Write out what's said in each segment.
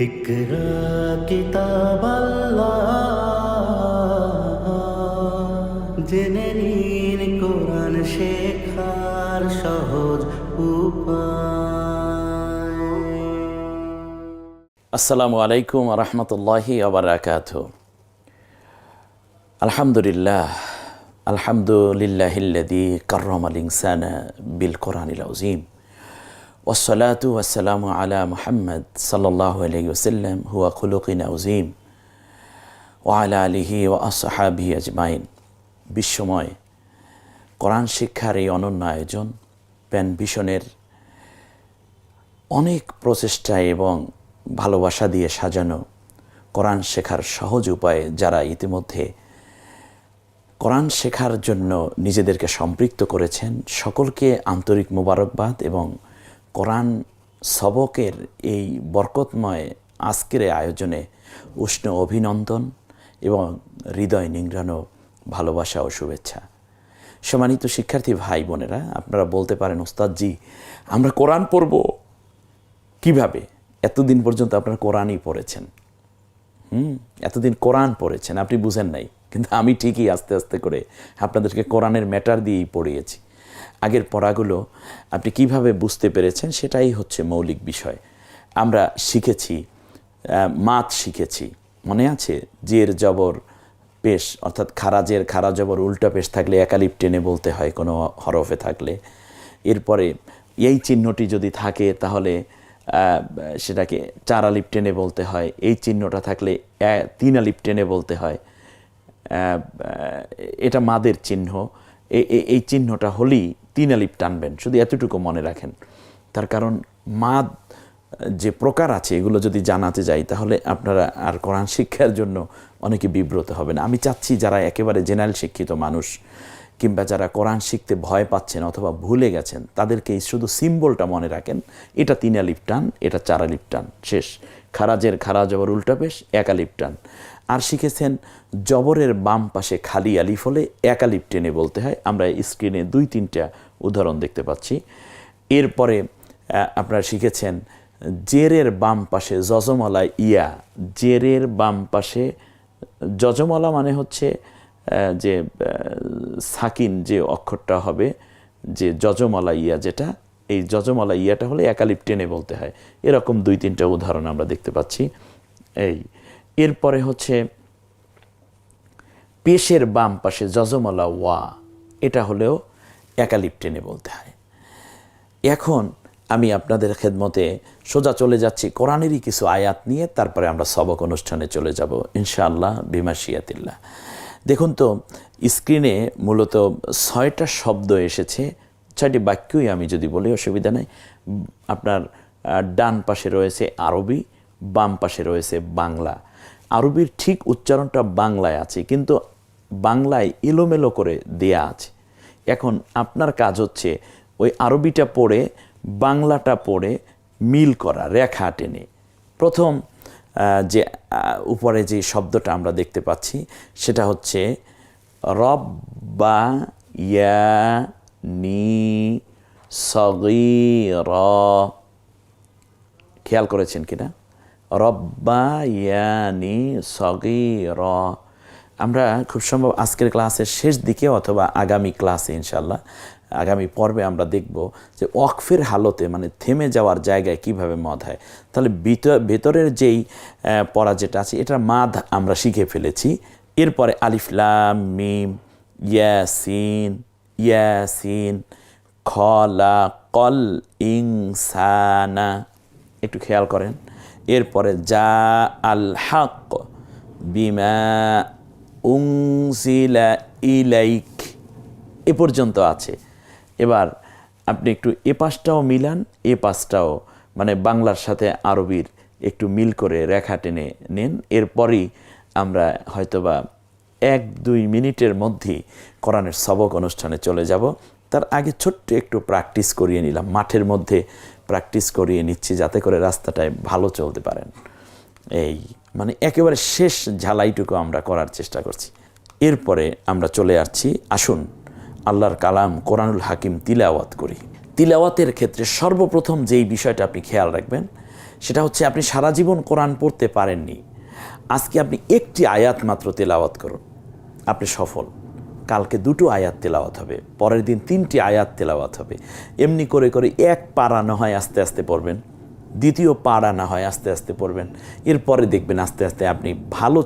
ইকরা কিতাব আল্লাহ, জেনে নিন কোরআন শেখার সহজ উপায়। আসসালামু আলাইকুম রহমতুল্লাহি ওবারাকাতুহু। আলহামদুলিল্লাহ, আলহামদুলিল্লাহিল্লাযী কাররামাল ইনসানা বিল কোরআনিল আযীম, ওয়াসসালাতু ওয়াসসালামু আলা মুহাম্মদ সাল্লাল্লাহু আলাইহি ওয়াসাল্লাম হুয়া খুলুকিন আযীম ওয়া আলা আলিহি ওয়া আসহাবিহি আজমাইন। বিশ্বময় কোরআন শিক্ষার এই অনন্য আয়োজন প্যান ভিশনের অনেক প্রচেষ্টা এবং ভালোবাসা দিয়ে সাজানো কোরআন শেখার সহজ উপায়ে যারা ইতিমধ্যে কোরআন শেখার জন্য নিজেদেরকে সম্পৃক্ত করেছেন, সকলকে আন্তরিক মোবারকবাদ এবং কোরআন সবকের এই বরকতময় আজকের আয়োজনে উষ্ণ অভিনন্দন এবং হৃদয় নিংড়ানো ভালোবাসা ও শুভেচ্ছা। সম্মানিত শিক্ষার্থী ভাই বোনেরা, আপনারা বলতে পারেন, ওস্তাদজি আমরা কোরআন পড়ব কিভাবে? এতদিন পর্যন্ত আপনারা কোরআনই পড়েছেন, এতদিন কোরআন পড়েছেন, আপনি বুঝেন নাই। কিন্তু আমি ঠিকই আস্তে আস্তে করে আপনাদেরকে কোরআনের ম্যাটার দিয়েই পড়িয়েছি। আগের পড়াগুলো আপনি কিভাবে বুঝতে পেরেছেন সেটাই হচ্ছে মৌলিক বিষয়। আমরা শিখেছি, মাত শিখেছি, মনে আছে? জের জবর পেশ, অর্থাৎ খারাজের খারা জবর উল্টা পেশ থাকলে একালিপ টেনে বলতে হয় কোনো হরফে থাকলে। এরপরে এই চিহ্নটি যদি থাকে তাহলে সেটাকে 4 আলিপ টেনে বলতে হয়। এই চিহ্নটা থাকলে 3 আলিপ টেনে বলতে হয়। এটা মাদের চিহ্ন, এই চিহ্নটা হলেই 3 আলিপ টানবেন। শুধু এতটুকু মনে রাখেন, তার কারণ মাদ যে প্রকার আছে এগুলো যদি জানাতে যাই তাহলে আপনারা আর কোরআন শিক্ষার জন্য অনেকে বিব্রত হবে না। আমি চাচ্ছি যারা একেবারে জেনারেল শিক্ষিত মানুষ কিংবা যারা কোরআন শিখতে ভয় পাচ্ছেন অথবা ভুলে গেছেন তাদেরকে শুধু সিম্বলটা মনে রাখেন। এটা 3 আলিপ টান, এটা 4 আলিপ টান, শেষ। খারাজের খারা জবর উল্টা পেশ 1 আলিপ টান। আর শিখেছেন জবরের বাম পাশে খালি আলিফ হলে 1 আলিপ টেনে বলতে হয়। আমরা স্ক্রিনে 2-3টা উদাহরণ দেখতে পাচ্ছি। এরপরে আপনারা শিখেছেন জেরের বাম পাশে যজমলা ইয়া। জেরের বাম পাশে যজমলা মানে হচ্ছে যে সাকিন যে অক্ষরটা হবে, যে যজমলা ইয়া, যেটা এই যজমলা ইয়াটা হলে 1 আলিপ টেনে বলতে হয়। এরকম 2-3টা উদাহরণ আমরা দেখতে পাচ্ছি। এরপরে হচ্ছে পেশের বাম পাশে যজমলা ওয়া, এটা হলেও 1 আলিপ টেনে বলতে হয়। এখন আমি আপনাদের খেদমতে সোজা চলে যাচ্ছি কোরআনেরই কিছু আয়াত নিয়ে, তারপরে আমরা সবক অনুষ্ঠানে চলে যাব ইনশাআল্লাহ বিমাশিয়াতিল্লাহ। দেখুন তো স্ক্রিনে মূলত 6টা শব্দ এসেছে, 6টি বাক্যই আমি যদি বলি অসুবিধা নেই। আপনার ডান পাশে রয়েছে আরবি, বাম পাশে রয়েছে বাংলা। আরবির ঠিক উচ্চারণটা বাংলায় আছে, কিন্তু বাংলায় এলোমেলো করে দেয়া আছে। এখন আপনার কাজ হচ্ছে ওই আরবিটা পড়ে বাংলাটা পড়ে মিল করা, রেখা টেনে। প্রথম যে উপরে যে শব্দটা আমরা দেখতে পাচ্ছি সেটা হচ্ছে রব্বায়ানি সগীরা। খেয়াল করেছেন কিনা? রব্বায়ানি সগীরা। আমরা খুব সম্ভব আজকের ক্লাসের শেষ দিকে অথবা আগামী ক্লাসে ইনশাল্লাহ আগামী পর্বে আমরা দেখব যে ওয়াকফের হালতে মানে থেমে যাওয়ার জায়গায় কিভাবে মদ হয়। তাহলে ভেতরের যেই পড়া যেটা আছে এটা মাদ আমরা শিখে ফেলেছি। এরপরে আলিফ লাম মিম ইয়াসিন ইয়াসিন খলাকল ইনসানা, একটু খেয়াল করেন। এরপরে জা আল হক বিমা উনজিলা ইলাইক, এ পর্যন্ত আছে। এবার আপনি একটু এ পাশটাও মিলান, এ পাশটাও মানে বাংলার সাথে আরবির একটু মিল করে রেখা টেনে নেন। এরপরই আমরা হয়তোবা 1-2 মিনিটের মধ্যেই কোরআনের সবক অনুষ্ঠানে চলে যাব। তার আগে ছোট্ট একটু প্র্যাকটিস করিয়ে নিলাম, মাঠের মধ্যে প্র্যাকটিস করিয়ে নিচ্ছি যাতে করে রাস্তাটায় ভালো চলতে পারেন। এই মানে একেবারে শেষ ঝালাইটুকু আমরা করার চেষ্টা করছি। এরপরে আমরা চলে আসছি, আসুন আল্লাহর কালাম কোরআনুল হাকিম তিলাওয়াত করি। তিলাওয়াতের ক্ষেত্রে সর্বপ্রথম যেই বিষয়টা আপনি খেয়াল রাখবেন সেটা হচ্ছে আপনি সারা জীবন কোরআন পড়তে পারেননি, আজকে আপনি একটি আয়াত মাত্র তেলাওয়াত করুন, আপনি সফল। কালকে 2টো আয়াত তেলাওয়াত হবে, পরের দিন 3টি আয়াত তেলাওয়াত হবে। এমনি করে করে এক পারা না হয় আস্তে আস্তে পড়বেন, দ্বিতীয় পারা না হয় আস্তে আস্তে পড়বেন, এরপরে দেখবেন আস্তে আস্তে আপনি ভালো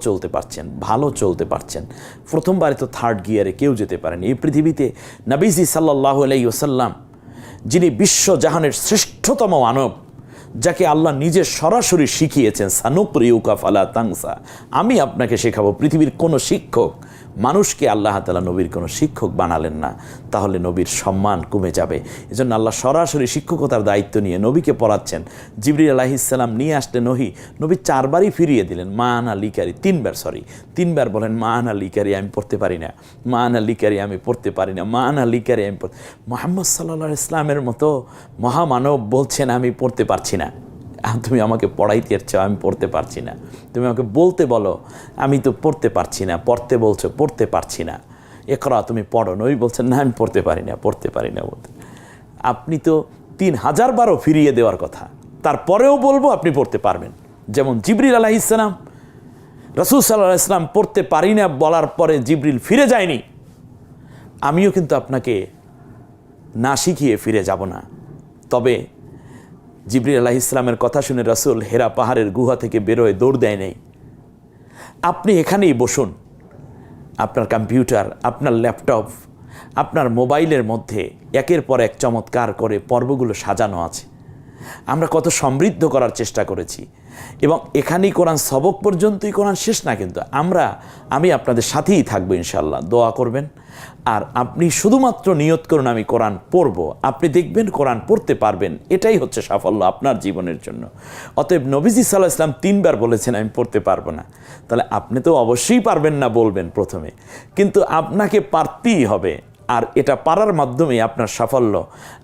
চলতে পারছেন। প্রথমবারে তো 3rd গিয়ারে কেউ যেতে পারেন। এই পৃথিবীতে নবীজি সাল্লাল্লাহু আলাইহি ওয়াসাল্লাম, যিনি বিশ্বজাহানের শ্রেষ্ঠতম মানব, যাকে আল্লাহ নিজে সরাসরি শিখিয়েছেন, সানুকরিউকা ফালা তানসা, আমি আপনাকে শেখাবো। পৃথিবীর কোনো শিক্ষক, মানুষকে আল্লাহ তাআলা নবীর কোনো শিক্ষক বানালেন না, তাহলে নবীর সম্মান কমে যাবে। এজন্য আল্লাহ সরাসরি শিক্ষকতার দায়িত্ব নিয়ে নবীকে পড়াচ্ছেন। জিবরিল আলাইহিস সালাম নিয়ে আসলেন নবী 4বারই ফিরিয়ে দিলেন, মা আনা লিকারি, 3বার বলেন মা আনা লিকারি আমি পড়তে পারি না, মা আনা লিকারি আমি পড়তে পারি না, মা আনা লিকারি আমি পড়তে। মুহাম্মদ সাল্লাল্লাহু আলাইহি ইসলামের মতো মহামানব বলছেন আমি পড়তে পারছি না, তুমি আমাকে পড়াইতে চাও, আমি পড়তে পারছি না। তুমি আমাকে বলতে বলো, আমি তো পড়তে পারছি না। পড়তে বলছো, পড়তে পারছি না। একরা তুমি পড়ো, নবী বলছেন না আমি পড়তে পারি না বলতে। আপনি তো 3000 বারও ফিরিয়ে দেওয়ার কথা, তারপরেও বলবো আপনি পড়তে পারবেন। যেমন জিবরিল আলাইহিস সালাম, রাসূল সাল্লাল্লাহু আলাইহি ওয়াসাল্লাম পড়তে পারি না বলার পরে জিবরিল ফিরে যায়নি, আমিও কিন্তু আপনাকে না শিখিয়ে ফিরে যাব না। তবে জিবরিল আলাইহিস সালামের কথা শুনে রাসূল হেরা পাহাড়ের গুহা থেকে বেরোয় দৌড় দেয় নাই। আপনি এখানেই বসুন, আপনার কম্পিউটার, আপনার ল্যাপটপ, আপনার মোবাইলের মধ্যে একের পর এক চমৎকার করে পর্বগুলো সাজানো আছে। আমরা কত সমৃদ্ধ করার চেষ্টা করেছি, এবং এখানেই কোরআন সবক পর্যন্তই, কোরআন শেষ না কিন্তু। আমি আপনাদের সাথেই থাকবো ইনশাআল্লাহ, দোয়া করবেন। আর আপনি শুধুমাত্র নিয়ত করুন আমি কোরআন পড়ব, আপনি দেখবেন কোরআন পড়তে পারবেন। এটাই হচ্ছে সাফল্য আপনার জীবনের জন্য। অতএব নবীজি সাল্লাল্লাহু আলাইহি ওয়াসাল্লাম 3বার বলেছেন আমি পড়তে পারবো না, তাহলে আপনি তো অবশ্যই পারবেন না বলবেন প্রথমে, কিন্তু আপনাকে পারতেই হবে। আর এটা পারার মাধ্যমে আপনার সাফল্য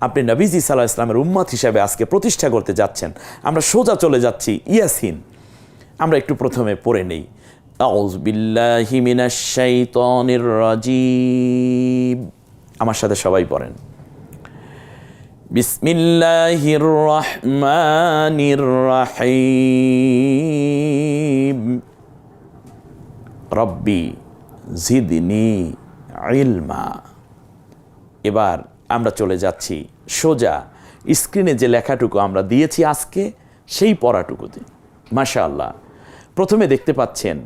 আপনি নবীজি সাল্লাল্লাহু আলাইহি ওয়াসাল্লামের উম্মত হিসাবে আজকে প্রতিষ্ঠা করতে যাচ্ছেন। আমরা সোজা চলে যাচ্ছি ইয়াসিন। আমরা একটু প্রথমে পড়ে নেই। আউযু বিল্লাহি মিনাশ শাইতানির রাজিম। আমার সাথে সবাই পড়েন। বিসমিল্লাহির রহমানির রহিম। রব্বি জিদনি ইলমা। এবার আমরা চলে যাচ্ছি সোজা স্ক্রিনে যে লেখাটুকু আমরা দিয়েছি আজকে সেই পড়াটুকুতে। মাশাআল্লাহ, প্রথমে দেখতে পাচ্ছেন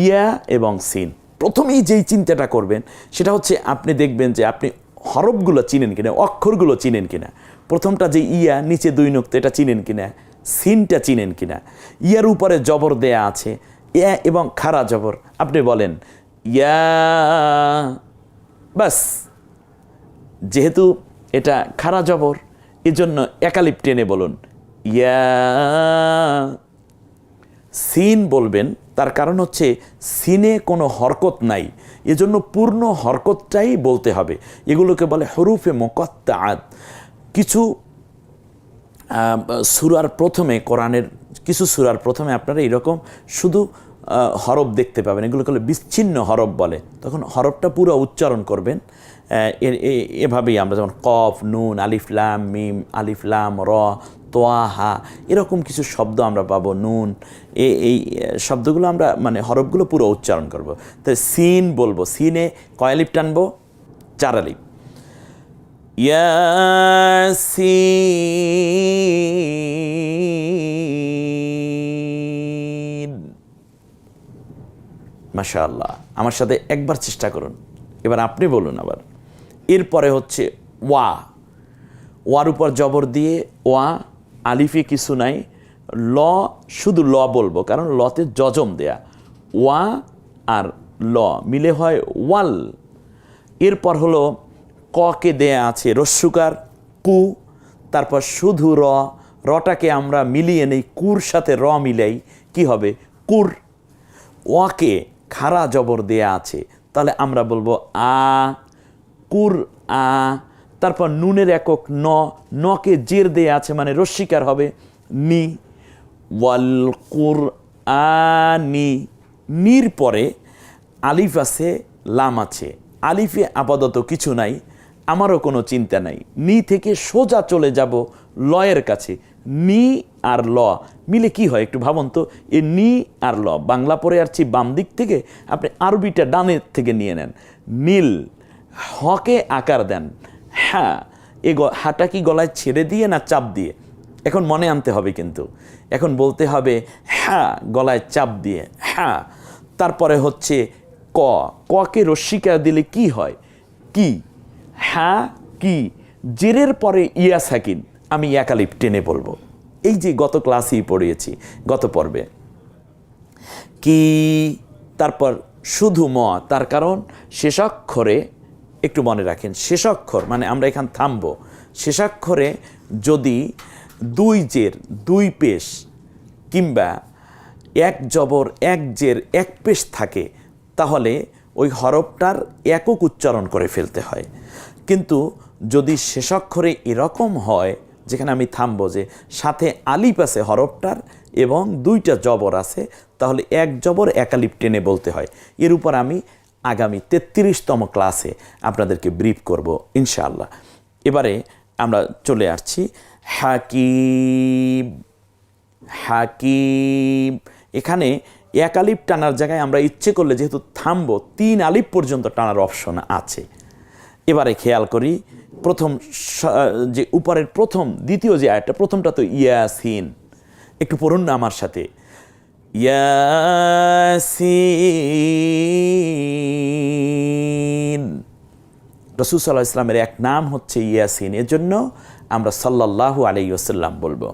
ইয়া এবং সিন। প্রথমেই যেই চিন্তাটা করবেন সেটা হচ্ছে আপনি দেখবেন যে আপনি হরফগুলো চিনেন কিনা, অক্ষরগুলো চিনেন কিনা। প্রথমটা যে ইয়া, নিচে 2 নক্তা, এটা চিনেন কিনা, সিনটা চিনেন কিনা। ইয়ার উপরে জবর দেয়া আছে, ইয়া এবং খাড়া জবর, আপনি বলেন ইয়া, বাস। যেহেতু এটা খাড়া জবর, এজন্য একালিপ টেনে বলুন ইয়া। সিন বলবেন, তার কারণ হচ্ছে সিনে কোনো হরকত নাই, এজন্য পূর্ণ হরকতটাই বলতে হবে। এগুলোকে বলে হরুফে মুকাত্তাআত। কিছু সূরার প্রথমে, কোরআনের কিছু সূরার প্রথমে আপনারা এরকম শুধু হরফ দেখতে পাবেন, এগুলোকে বলে বিচ্ছিন্ন হরফ বলে। তখন হরফটা পুরো উচ্চারণ করবেন এভাবেই। আমরা যেমন কফ, নুন, আলিফ লাম মিম, আলিফ লাম র, তোয়া হা, এরকম কিছু শব্দ আমরা পাবো। নুন, এই শব্দগুলো আমরা মানে হরফগুলো পুরো উচ্চারণ করব। তাই সিন বলবো, সিনে কয় আলিফ টানবো? 4 আলিফ। ইয়াসিন। মাশাআল্লাহ, আমার সাথে একবার চেষ্টা করুন। এবার আপনি বলুন আবার। এরপরে হচ্ছে ওয়া। ওয়ার উপর জবর দিয়ে ওয়া, আলিফে কিছু নাই। ল, শুধু ল বলবো কারণ লতে জজম দেয়া। ওয়া আর ল মিলে হয় ওয়াল। এরপর হলো ককে দেয়া আছে রস্যুকার কু, তারপর শুধু র, রটাকে আমরা মিলিয়ে নেই, কুর সাথে র মিলাই, কি হবে? কুর। ওয়াকে খাড়া জবর দেয়া আছে, তাহলে আমরা বলবো আ, কুর আ। তারপর নুনের একক ন, নকে জের দেয়া আছে মানে রস্যিকার হবে নি, ওয়াল কুর আনি। নির পরে আলিফ আছে, লাম আছে। আলিফে আপাতত কিছু নাই, আমারও কোনো চিন্তা নাই। নি থেকে সোজা চলে যাব লয়ের কাছে, নি আর ল মিলে কি হয় একটু ভাবুন তো। এ নি আর ল, বাংলা পড়ে আসছি বাম দিক থেকে, আপনি আরবিটা ডানের থেকে নিয়ে নেন। নীল, হকে আকার দেন, হ্যাঁ, হাটা কি গলায় ছেড়ে দিয়ে না চাপ দিয়ে? এখন মনে আনতে হবে, কিন্তু এখন বলতে হবে হ্যাঁ গলায় চাপ দিয়ে, হ্যাঁ। তারপরে হচ্ছে ক, ককে রস্বীকার দিলে কি হয়? কি, হ্যাঁ কি, জেরের পরে ইয়া সাকিন, আমি একালিপ টেনে বলবো। এই যে গত ক্লাসেই পড়িয়েছি, গত পর্বে। কি, তারপর শুধু ম, তার কারণ শেষাক্ষরে, একটু মনে রাখেন, শেষাক্ষর মানে আমরা এখান থামবো। শেষাক্ষরে যদি দুই জের দুই পেশ কিংবা এক জবর এক জের এক পেশ থাকে, তাহলে ওই হরফটার একক উচ্চারণ করে ফেলতে হয়। কিন্তু যদি শেষাক্ষরে এরকম হয়, যেখানে আমি থামবো, যে সাথে আলিফ আছে হরফটার এবং দুইটা জবর আছে, তাহলে এক জবর এক আলিফ টেনে বলতে হয়। এর উপর আমি আগামী 33তম ক্লাসে আপনাদেরকে ব্রিফ করব ইনশাআল্লাহ। এবারে আমরা চলে আসছি হাকিম। হাকিম, এখানে এক আলিফ টানার জায়গায় আমরা ইচ্ছে করলে যেহেতু থামবো, 3 আলিফ পর্যন্ত টানার অপশন আছে। এবারে খেয়াল করি, প্রথম যে উপরের প্রথম দ্বিতীয় যে আয়াতটা, প্রথমটা তো ইয়াসিন, একটু পড়ুন না আমার সাথে। ইয়াসিন, রাসূল সাল্লাল্লাহু আলাইহি ওয়াসাল্লামের এক নাম হচ্ছে ইয়াসিন, এর জন্য আমরা সাল্লাল্লাহু আলাইহি ওয়াসাল্লাম বলবো।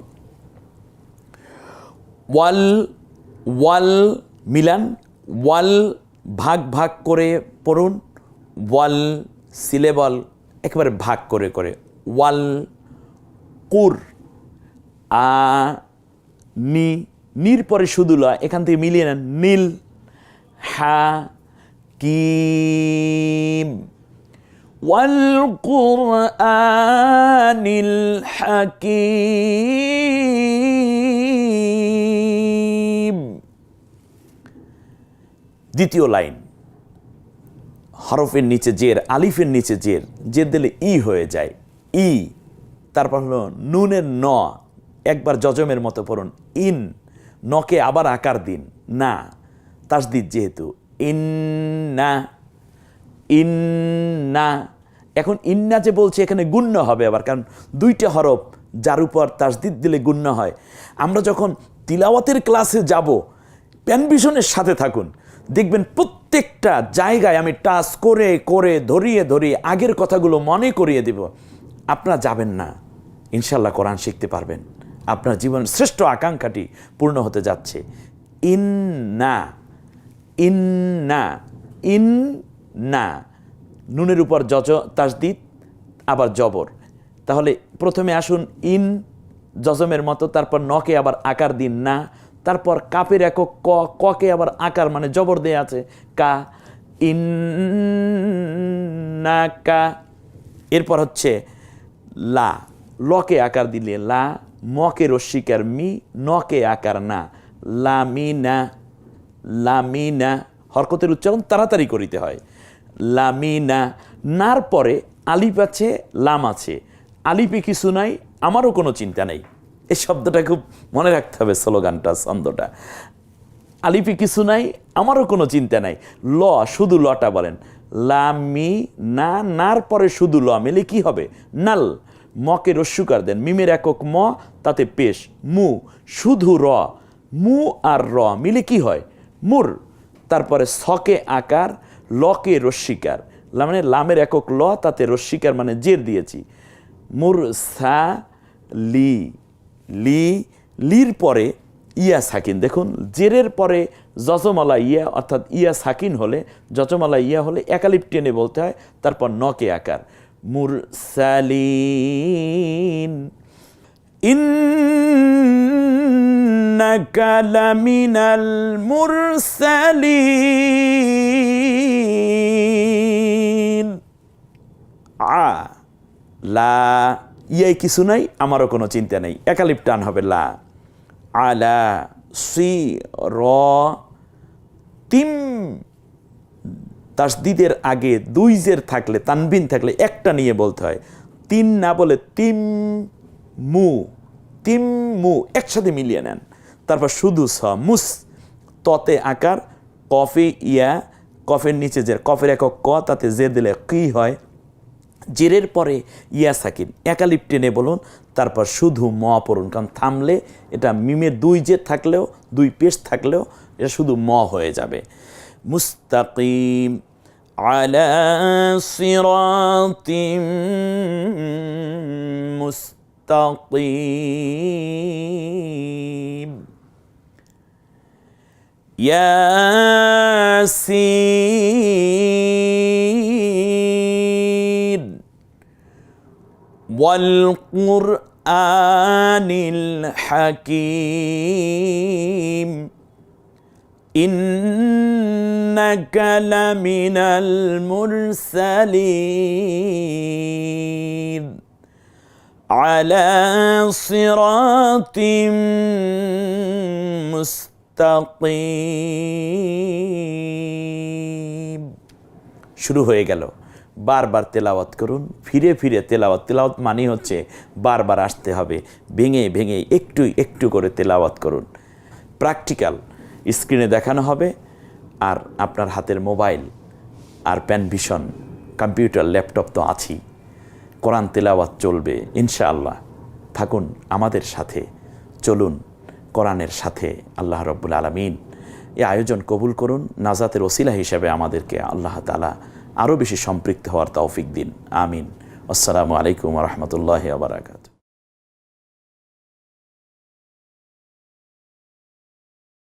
ওয়াল, ওয়াল মিলান, ওয়াল ভাগ ভাগ করে পড়ুন, ওয়াল সিলেবল একেবারে ভাগ করে করে, ওয়াল কুর, আ নি, নির পরে শুধু ল, এখান থেকে মিলিয়ে নেন, নীল, হা কিম, ওয়াল কুরআনিল হাকিম। দ্বিতীয় লাইন, হরফের নিচে জের, আলিফের নিচে জের, জের দিলে ই হয়ে যায়, ই। তারপর হলো নুনের ন, একবার জজমের মতো পড়ুন, ইন, নকে আবার আকার দিন, না, তাসদিদ যেহেতু, ইন্না, ইন্না। এখন ইন্না যে বলছে, এখানে গুণ্য হবে আবার, কারণ দুইটা হরফ যার উপর তাসদিদ দিলে গুণ্য হয়। আমরা যখন তিলাওয়াতের ক্লাসে যাব, প্যানভিশনের সাথে থাকুন, দেখবেন প্রত্যেকটা জায়গায় আমি টাচ করে করে ধরিয়ে ধরিয়ে আগের কথাগুলো মনে করিয়ে দেব। আপনারা যাবেন না, ইনশাল্লাহ কোরআন শিখতে পারবেন, আপনার জীবনের শ্রেষ্ঠ আকাঙ্ক্ষাটি পূর্ণ হতে যাচ্ছে। ইন্না, ইন্না, ইন্না, নুনের উপর তাসদিদ আবার জবর। তাহলে প্রথমে আসুন ইন, জজমের মতো, তারপর নকে আবার আকার দিন, না, তারপর কাপের একক ক, ককে আবার আকার মানে জবর দেয়া আছে, কা, ইন্নাকা। এরপর হচ্ছে লা, লকে আকার দিলে লা, মকে রস্বীকার মি, নকে আকার না, লামিনা, লামিনা। হরকতের উচ্চারণ তাড়াতাড়ি করিতে হয়, লামিনা। নার পরে আলিফ আছে, লাম আছে, আলিফে কিছু নাই, আমারও কোনো চিন্তা নেই। এই শব্দটা খুব মনে রাখতে হবে, স্লোগানটা, ছন্দটা। আলিফে কিছু নাই, আমারও কোনো চিন্তা নাই, ল, শুধু লটা বলেন, লামি না, নার পরে শুধু ল মিলে কি হবে? নাল। মকে রস্যুকার দেন, মিমের একক ম, তাতে পেশ, মু, শুধু র, মু আর র মিলে কি হয়? মুর। তারপরে সকে আকার, লকে রস্বীকার, মানে লামের একক ল, তাতে রস্বীকার মানে জের দিয়েছি, মুর সা লি, লি, লির পরে ইয়া সাকিন। দেখুন, জেরের পরে জজমালা ইয়া, অর্থাৎ ইয়া সাকিন হলে, জজমালা ইয়া হলে একালিপ টেনে বলতে হয়, তারপর নকে আকার, মুরসালিন, ইন্নাকা লামিনাল মুরসালিন। আ, লা, ইয়াই কিছু নাই, আমারও কোনো চিন্তা নেই, একালিপ টান হবে, লা, আলা, সি, র, তিম। তাসদিদের আগে দুই জের থাকলে, তানবিন থাকলে একটা নিয়ে বলতে হয়, তিন না বলে তিম মু, তিম্মু একসাথে মিলিয়ে নেন, তারপর শুধু স মুস, ততে আকার, কফে ইয়া, কফের নিচে জের, কফের একক ক, তাতে জের দিলে কি হয়, জেরের পরে ইয়া সাকিন, একালিপ টেনে বলুন, তারপর শুধু ম পড়ুন, কারণ থামলে এটা মিমের 2 জের থাকলেও 2 পেশ থাকলেও এটা শুধু ম হয়ে যাবে। মুস্তাকিম আলা সিরাতিম মুস্তাকিম। ইয়াসিন ওয়াল কুরআনিল হাকীম ইন্নাকা লামিনাল মুরসালিন আলা সিরাতিম মুস্তাকিম। শুরু হয়ে গেল। বারবার তেলাওয়াত করুন, ফিরে ফিরে তেলাওয়াত। তেলাওয়াত মানে হচ্ছে বারবার আসতে হবে, ভেঙে ভেঙে একটু একটু করে তেলাওয়াত করুন। প্র্যাকটিক্যাল স্ক্রিনে দেখানো হবে, আর আপনার হাতের মোবাইল আর প্যানভিশন, কম্পিউটার, ল্যাপটপ তো আছেই। কোরআন তেলাওয়াত চলবে ইনশাআল্লাহ। থাকুন আমাদের সাথে, চলুন কোরআনের সাথে। আল্লাহ রব্বুল আলামিন এই আয়োজন কবুল করুন, নাজাতের ওসিলা হিসেবে আমাদেরকে আল্লাহ তাআলা আরও বেশি সম্পৃক্ত হওয়ার তৌফিক দিন। আমিন। আসসালামু আলাইকুম ওয়া রাহমাতুল্লাহি ওয়া বারাকাতুহু।